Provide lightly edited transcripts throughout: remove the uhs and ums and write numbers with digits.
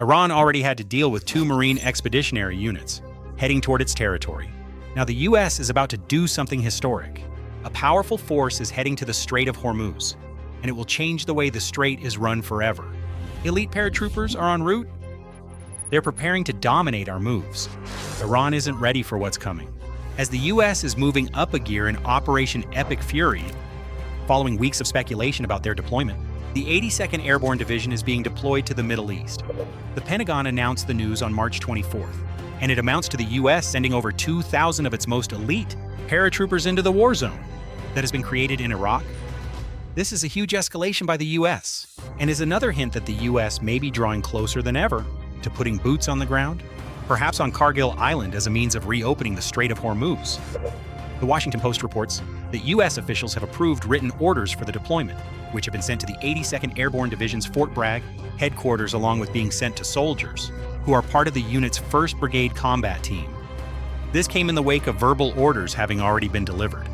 Iran already had to deal with 2 Marine Expeditionary Units heading toward its territory. Now the US is about to do something historic. A powerful force is heading to the Strait of Hormuz, and it will change the way the strait is run forever. Elite paratroopers are en route. They're preparing to dominate our moves. Iran isn't ready for what's coming. As the US is moving up a gear in Operation Epic Fury, following weeks of speculation about their deployment, the 82nd Airborne Division is being deployed to the Middle East. The Pentagon announced the news on March 24th, and it amounts to the US sending over 2,000 of its most elite paratroopers into the war zone that has been created in Iraq. This is a huge escalation by the US, and is another hint that the US may be drawing closer than ever to putting boots on the ground, perhaps on Kharg Island as a means of reopening the Strait of Hormuz. The Washington Post reports that US officials have approved written orders for the deployment, which have been sent to the 82nd Airborne Division's Fort Bragg headquarters, along with being sent to soldiers who are part of the unit's 1st Brigade combat team. This came in the wake of verbal orders having already been delivered.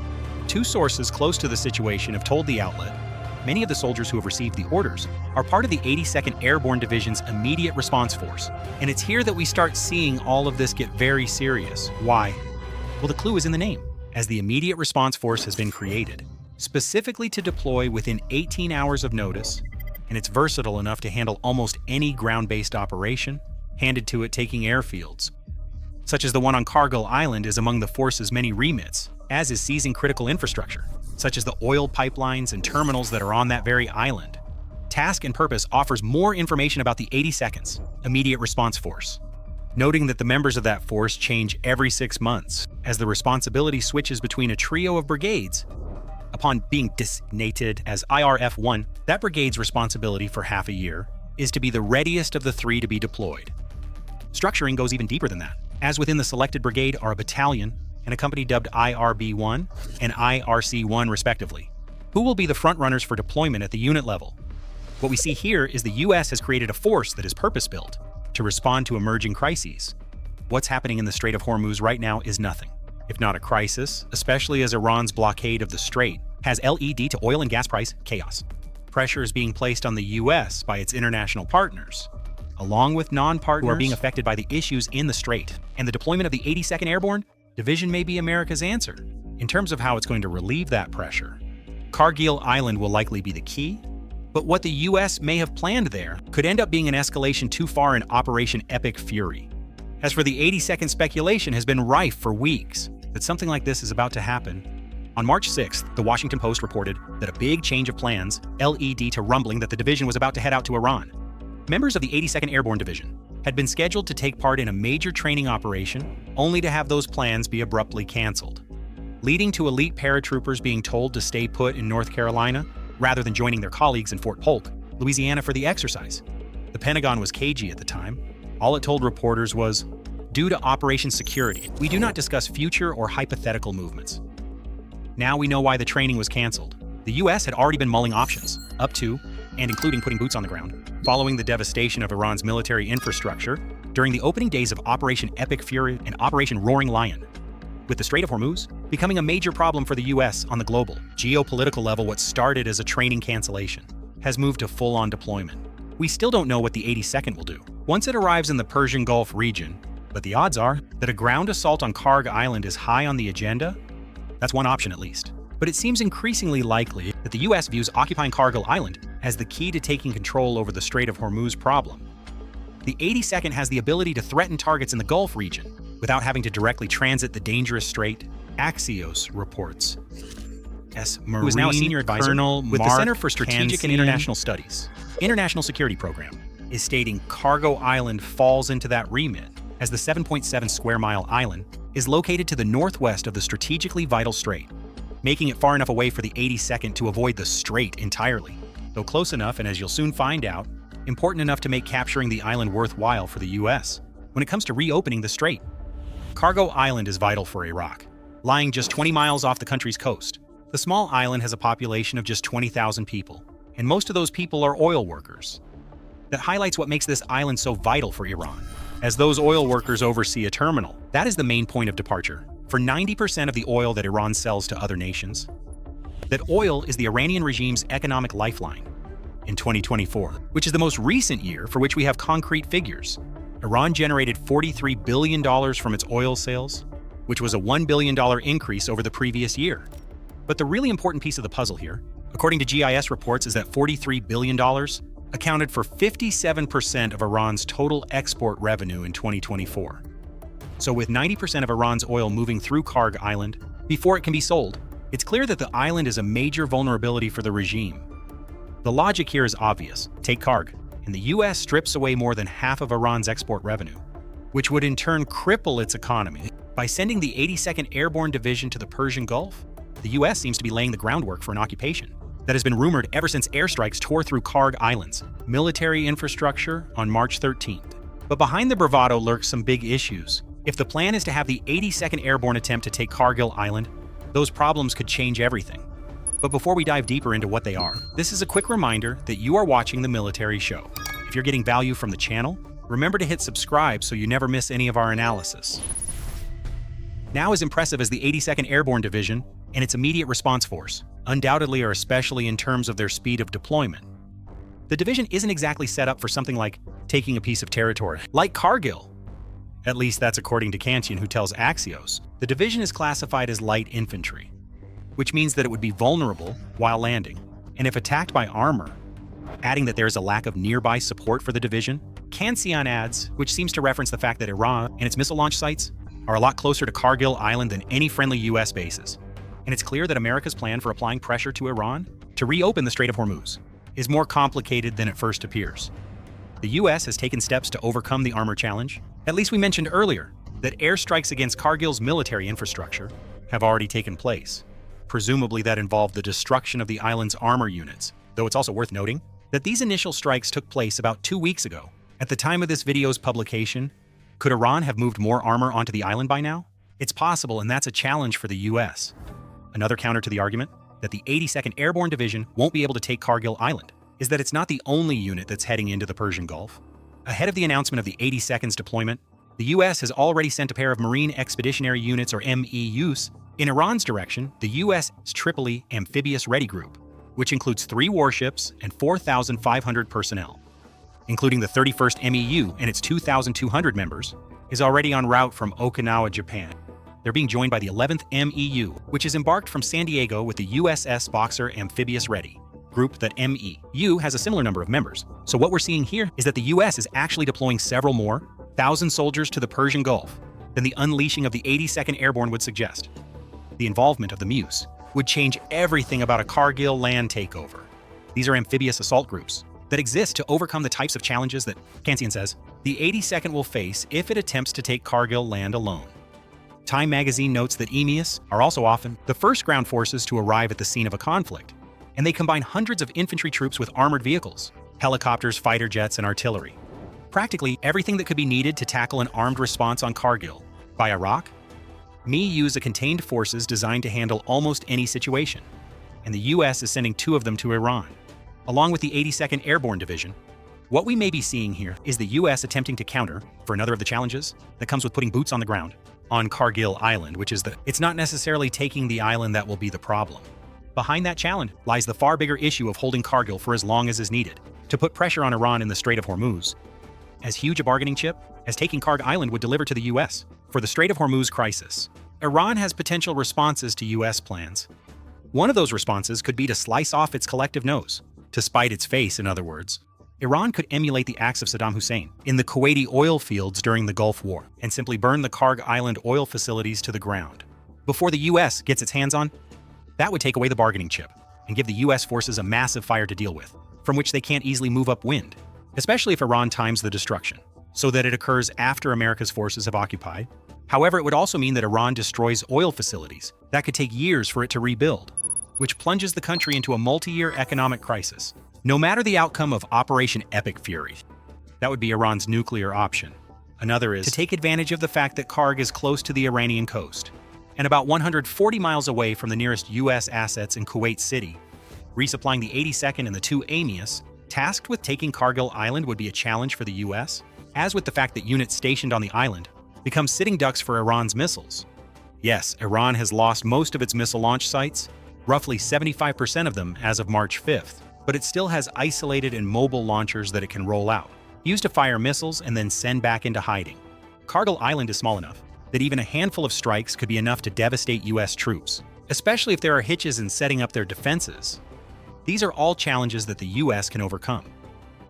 2 sources close to the situation have told the outlet many of the soldiers who have received the orders are part of the 82nd Airborne Division's immediate response force. And it's here that we start seeing all of this get very serious. Why? Well, the clue is in the name, as the immediate response force has been created, specifically to deploy within 18 hours of notice, and it's versatile enough to handle almost any ground-based operation handed to it taking airfields. Such as the one on Kharg Island is among the force's many remits, as is seizing critical infrastructure, such as the oil pipelines and terminals that are on that very island. Task and Purpose offers more information about the 82nd's Immediate Response Force, noting that the members of that force change every 6 months, as the responsibility switches between a trio of brigades. Upon being designated as IRF-1, that brigade's responsibility for half a year is to be the readiest of the 3 to be deployed. Structuring goes even deeper than that, as within the selected brigade are a battalion and a company dubbed IRB-1 and IRC-1 respectively, who will be the frontrunners for deployment at the unit level. What we see here is the US has created a force that is purpose-built to respond to emerging crises. What's happening in the Strait of Hormuz right now is nothing, if not a crisis, especially as Iran's blockade of the strait has led to oil and gas price chaos. Pressure is being placed on the US by its international partners, along with non-partners who are being affected by the issues in the strait, and the deployment of the 82nd Airborne Division may be America's answer. In terms of how it's going to relieve that pressure, Kharg Island will likely be the key, but what the US may have planned there could end up being an escalation too far in Operation Epic Fury. As for the 82nd, speculation has been rife for weeks that something like this is about to happen. On March 6th, the Washington Post reported that a big change of plans led to rumbling that the division was about to head out to Iran. Members of the 82nd Airborne Division had been scheduled to take part in a major training operation, only to have those plans be abruptly canceled, leading to elite paratroopers being told to stay put in North Carolina rather than joining their colleagues in Fort Polk, Louisiana for the exercise. The Pentagon was cagey at the time. All it told reporters was, due to Operation Security, we do not discuss future or hypothetical movements. Now we know why the training was canceled. The US had already been mulling options, up to and including putting boots on the ground, following the devastation of Iran's military infrastructure during the opening days of Operation Epic Fury and Operation Roaring Lion. With the Strait of Hormuz becoming a major problem for the US on the global, geopolitical level, what started as a training cancellation has moved to full-on deployment. We still don't know what the 82nd will do once it arrives in the Persian Gulf region, but the odds are that a ground assault on Kharg Island is high on the agenda. That's one option at least. But it seems increasingly likely that the US views occupying Kharg Island as the key to taking control over the Strait of Hormuz problem. The 82nd has the ability to threaten targets in the Gulf region without having to directly transit the dangerous strait, Axios reports. Who is now a senior advisor Colonel with the Mark Center for Strategic and Hansen. International Studies. International Security Program is stating Kharg Island falls into that remit, as the 7.7 square mile island is located to the northwest of the strategically vital strait, making it far enough away for the 82nd to avoid the strait entirely, though close enough, and as you'll soon find out, important enough to make capturing the island worthwhile for the US. When it comes to reopening the strait, Kharg Island is vital for Iraq, lying just 20 miles off the country's coast. The small island has a population of just 20,000 people, and most of those people are oil workers. That highlights what makes this island so vital for Iran, as those oil workers oversee a terminal. That is the main point of departure for 90% of the oil that Iran sells to other nations. That oil is the Iranian regime's economic lifeline. In 2024, which is the most recent year for which we have concrete figures, Iran generated $43 billion from its oil sales, which was a $1 billion increase over the previous year. But the really important piece of the puzzle here, according to GIS reports, is that $43 billion accounted for 57% of Iran's total export revenue in 2024. So with 90% of Iran's oil moving through Kharg Island before it can be sold, it's clear that the island is a major vulnerability for the regime. The logic here is obvious. Take Kharg, and the US strips away more than half of Iran's export revenue, which would in turn cripple its economy. By sending the 82nd Airborne Division to the Persian Gulf, the US seems to be laying the groundwork for an occupation that has been rumored ever since airstrikes tore through Kharg Island's military infrastructure on March 13th. But behind the bravado lurks some big issues. If the plan is to have the 82nd Airborne attempt to take Kharg Island, those problems could change everything. But before we dive deeper into what they are, this is a quick reminder that you are watching The Military Show. If you're getting value from the channel, remember to hit subscribe so you never miss any of our analysis. Now, as impressive as the 82nd Airborne Division and its immediate response force undoubtedly are, especially in terms of their speed of deployment, the division isn't exactly set up for something like taking a piece of territory, like Kargil. At least that's according to Kantian, who tells Axios. The division is classified as light infantry, which means that it would be vulnerable while landing, and if attacked by armor. Adding that there is a lack of nearby support for the division, Kantian adds, which seems to reference the fact that Iran and its missile launch sites are a lot closer to Kharg Island than any friendly US bases. And it's clear that America's plan for applying pressure to Iran to reopen the Strait of Hormuz is more complicated than it first appears. The US has taken steps to overcome the armor challenge. At least we mentioned earlier that airstrikes against Kargil's military infrastructure have already taken place. Presumably that involved the destruction of the island's armor units, though it's also worth noting that these initial strikes took place about 2 weeks ago. At the time of this video's publication, could Iran have moved more armor onto the island by now? It's possible, and that's a challenge for the US. Another counter to the argument that the 82nd Airborne Division won't be able to take Kharg Island is that it's not the only unit that's heading into the Persian Gulf. Ahead of the announcement of the 82nd's deployment, the US has already sent a pair of Marine Expeditionary Units, or MEUs, in Iran's direction, the US Tripoli Amphibious Ready Group, which includes 3 warships and 4,500 personnel, including the 31st MEU and its 2,200 members, is already en route from Okinawa, Japan. They're being joined by the 11th MEU, which is embarked from San Diego with the USS Boxer Amphibious Ready Group. That MEU has a similar number of members. So what we're seeing here is that the US is actually deploying several more 1,000 soldiers to the Persian Gulf than the unleashing of the 82nd Airborne would suggest. The involvement of the MEUs would change everything about a Kargil land takeover. These are amphibious assault groups that exist to overcome the types of challenges that, Kantian says, the 82nd will face if it attempts to take Kargil land alone. Time magazine notes that MEUs are also often the first ground forces to arrive at the scene of a conflict, and they combine hundreds of infantry troops with armored vehicles, helicopters, fighter jets, and artillery. Practically everything that could be needed to tackle an armed response on Kargil by Iraq. MEUs are contained forces designed to handle almost any situation, and the US is sending 2 of them to Iran, along with the 82nd Airborne Division. What we may be seeing here is the US attempting to counter for another of the challenges that comes with putting boots on the ground on Kharg Island, which is it's not necessarily taking the island that will be the problem. Behind that challenge lies the far bigger issue of holding Kargil for as long as is needed to put pressure on Iran in the Strait of Hormuz. As huge a bargaining chip as taking Kharg Island would deliver to the US for the Strait of Hormuz crisis, Iran has potential responses to US plans. One of those responses could be to slice off its collective nose, to spite its face, in other words. Iran could emulate the acts of Saddam Hussein in the Kuwaiti oil fields during the Gulf War and simply burn the Kharg Island oil facilities to the ground. Before the US gets its hands on, that would take away the bargaining chip and give the US forces a massive fire to deal with, from which they can't easily move upwind, especially if Iran times the destruction so that it occurs after America's forces have occupied. However, it would also mean that Iran destroys oil facilities that could take years for it to rebuild, which plunges the country into a multi-year economic crisis. No matter the outcome of Operation Epic Fury, that would be Iran's nuclear option. Another is to take advantage of the fact that Kharg is close to the Iranian coast and about 140 miles away from the nearest US assets in Kuwait City. Resupplying the 82nd and the 2 MEUs tasked with taking Kharg Island would be a challenge for the US, as with the fact that units stationed on the island become sitting ducks for Iran's missiles. Yes, Iran has lost most of its missile launch sites, roughly 75% of them as of March 5th. but it still has isolated and mobile launchers that it can roll out, used to fire missiles and then send back into hiding. Kharg Island is small enough that even a handful of strikes could be enough to devastate US troops, especially if there are hitches in setting up their defenses. These are all challenges that the US can overcome.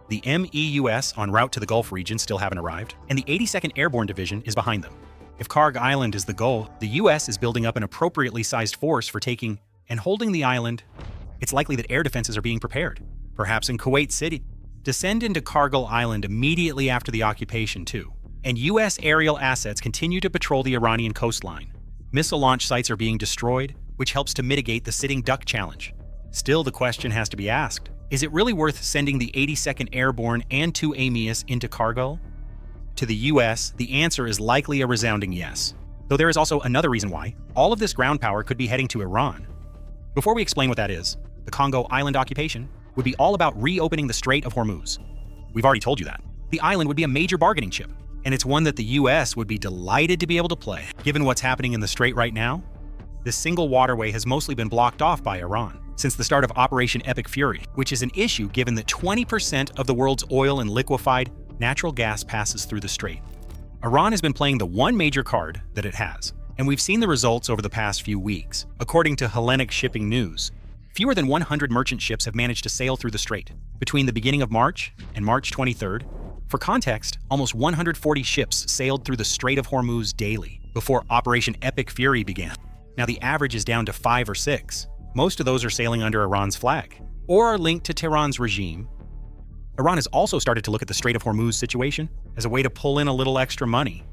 The MEUS en route to the Gulf region still haven't arrived, and the 82nd Airborne Division is behind them. If Kharg Island is the goal, the US is building up an appropriately sized force for taking and holding the island. It's likely that air defenses are being prepared, perhaps in Kuwait City. Descend into Kharg Island immediately after the occupation too, and US aerial assets continue to patrol the Iranian coastline. Missile launch sites are being destroyed, which helps to mitigate the sitting duck challenge. Still, the question has to be asked, is it really worth sending the 82nd Airborne and 2 AMEUS into Kharg? To the US, the answer is likely a resounding yes, though there is also another reason why all of this ground power could be heading to Iran. Before we explain what that is, the Kharg Island occupation would be all about reopening the Strait of Hormuz. We've already told you that. The island would be a major bargaining chip, and it's one that the US would be delighted to be able to play. Given what's happening in the strait right now, this single waterway has mostly been blocked off by Iran since the start of Operation Epic Fury, which is an issue given that 20% of the world's oil and liquefied natural gas passes through the strait. Iran has been playing the one major card that it has, and we've seen the results over the past few weeks. According to Hellenic Shipping News, fewer than 100 merchant ships have managed to sail through the strait between the beginning of March and March 23rd. For context, almost 140 ships sailed through the Strait of Hormuz daily before Operation Epic Fury began. Now the average is down to 5 or 6. Most of those are sailing under Iran's flag, or are linked to Tehran's regime. Iran has also started to look at the Strait of Hormuz situation as a way to pull in a little extra money.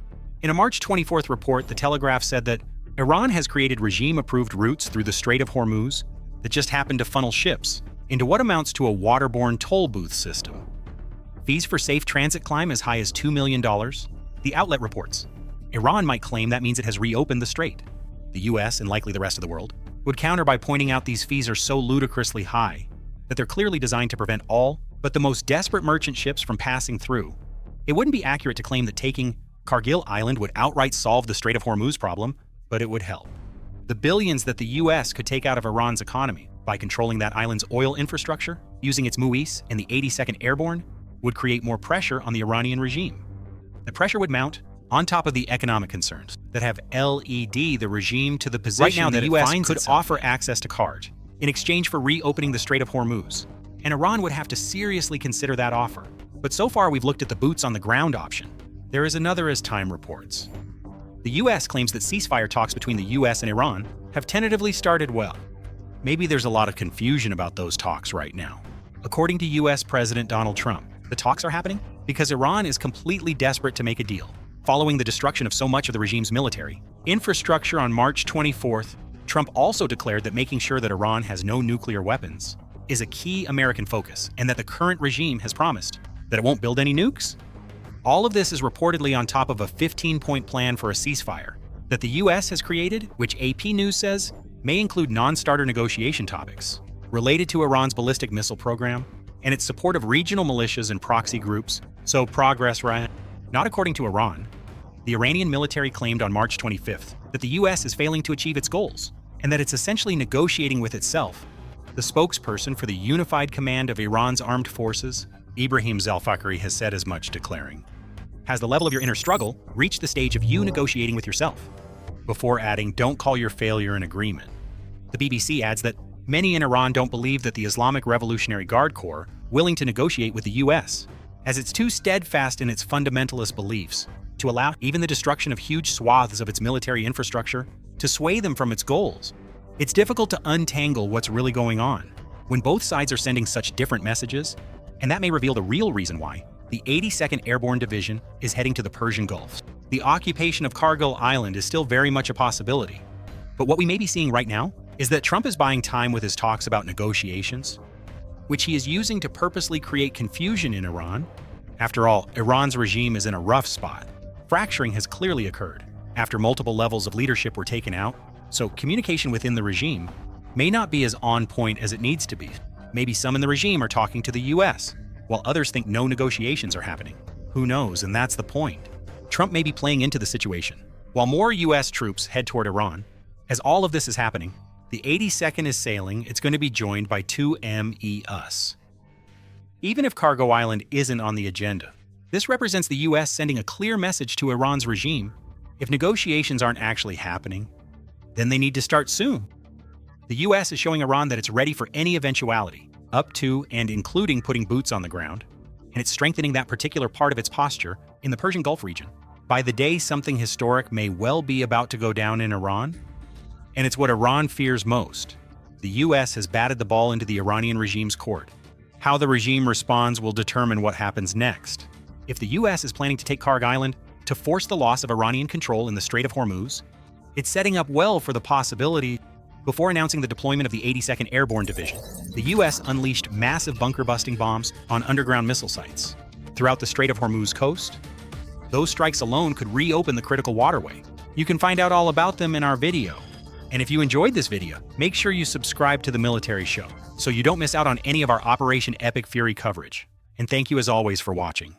In a March 24th report, The Telegraph said that Iran has created regime-approved routes through the Strait of Hormuz that just happen to funnel ships into what amounts to a waterborne toll booth system. Fees for safe transit climb as high as $2 million. The outlet reports Iran might claim that means it has reopened the strait. The US, and likely the rest of the world, would counter by pointing out these fees are so ludicrously high that they're clearly designed to prevent all but the most desperate merchant ships from passing through. It wouldn't be accurate to claim that taking Kharg Island would outright solve the Strait of Hormuz problem, but it would help. The billions that the US could take out of Iran's economy by controlling that island's oil infrastructure, using its MEUS and the 82nd Airborne, would create more pressure on the Iranian regime. The pressure would mount on top of the economic concerns that have led the regime to the position right now that the US could offer access to Kharg in exchange for reopening the Strait of Hormuz, and Iran would have to seriously consider that offer. But so far we've looked at the boots on the ground option. There is another, as Time reports. The US claims that ceasefire talks between the US and Iran have tentatively started well. Maybe there's a lot of confusion about those talks right now. According to US President Donald Trump, the talks are happening because Iran is completely desperate to make a deal. Following the destruction of so much of the regime's military infrastructure on March 24th, Trump also declared that making sure that Iran has no nuclear weapons is a key American focus, and that the current regime has promised that it won't build any nukes. All of this is reportedly on top of a 15-point plan for a ceasefire that the US has created, which AP News says may include non-starter negotiation topics related to Iran's ballistic missile program and its support of regional militias and proxy groups. So progress, right? Not according to Iran. The Iranian military claimed on March 25th that the US is failing to achieve its goals and that it's essentially negotiating with itself. The spokesperson for the Unified Command of Iran's Armed Forces, Ibrahim Zalfakhari, has said as much, declaring, "Has the level of your inner struggle reached the stage of you negotiating with yourself?" Before adding, "Don't call your failure an agreement." The BBC adds that many in Iran don't believe that the Islamic Revolutionary Guard Corps willing to negotiate with the US, as it's too steadfast in its fundamentalist beliefs to allow even the destruction of huge swaths of its military infrastructure to sway them from its goals. It's difficult to untangle what's really going on when both sides are sending such different messages, and that may reveal the real reason why the 82nd Airborne Division is heading to the Persian Gulf. The occupation of Kharg Island is still very much a possibility, but what we may be seeing right now is that Trump is buying time with his talks about negotiations, which he is using to purposely create confusion in Iran. After all, Iran's regime is in a rough spot. Fracturing has clearly occurred after multiple levels of leadership were taken out, so communication within the regime may not be as on point as it needs to be. Maybe some in the regime are talking to the US, while others think no negotiations are happening. Who knows, and that's the point. Trump may be playing into the situation. While more US troops head toward Iran, as all of this is happening, The 82nd is sailing. It's going to be joined by 2 MEUs. Even if Kharg Island isn't on the agenda, this represents the US sending a clear message to Iran's regime. If negotiations aren't actually happening, then they need to start soon. The US is showing Iran that it's ready for any eventuality, up to and including putting boots on the ground, and it's strengthening that particular part of its posture in the Persian Gulf region. By the day, something historic may well be about to go down in Iran, and it's what Iran fears most. The US has batted the ball into the Iranian regime's court. How the regime responds will determine what happens next. If the US is planning to take Kharg Island to force the loss of Iranian control in the Strait of Hormuz, it's setting up well for the possibility. Before announcing the deployment of the 82nd Airborne Division, the US unleashed massive bunker-busting bombs on underground missile sites throughout the Strait of Hormuz coast. Those strikes alone could reopen the critical waterway. You can find out all about them in our video. And if you enjoyed this video, make sure you subscribe to The Military Show so you don't miss out on any of our Operation Epic Fury coverage. And thank you as always for watching.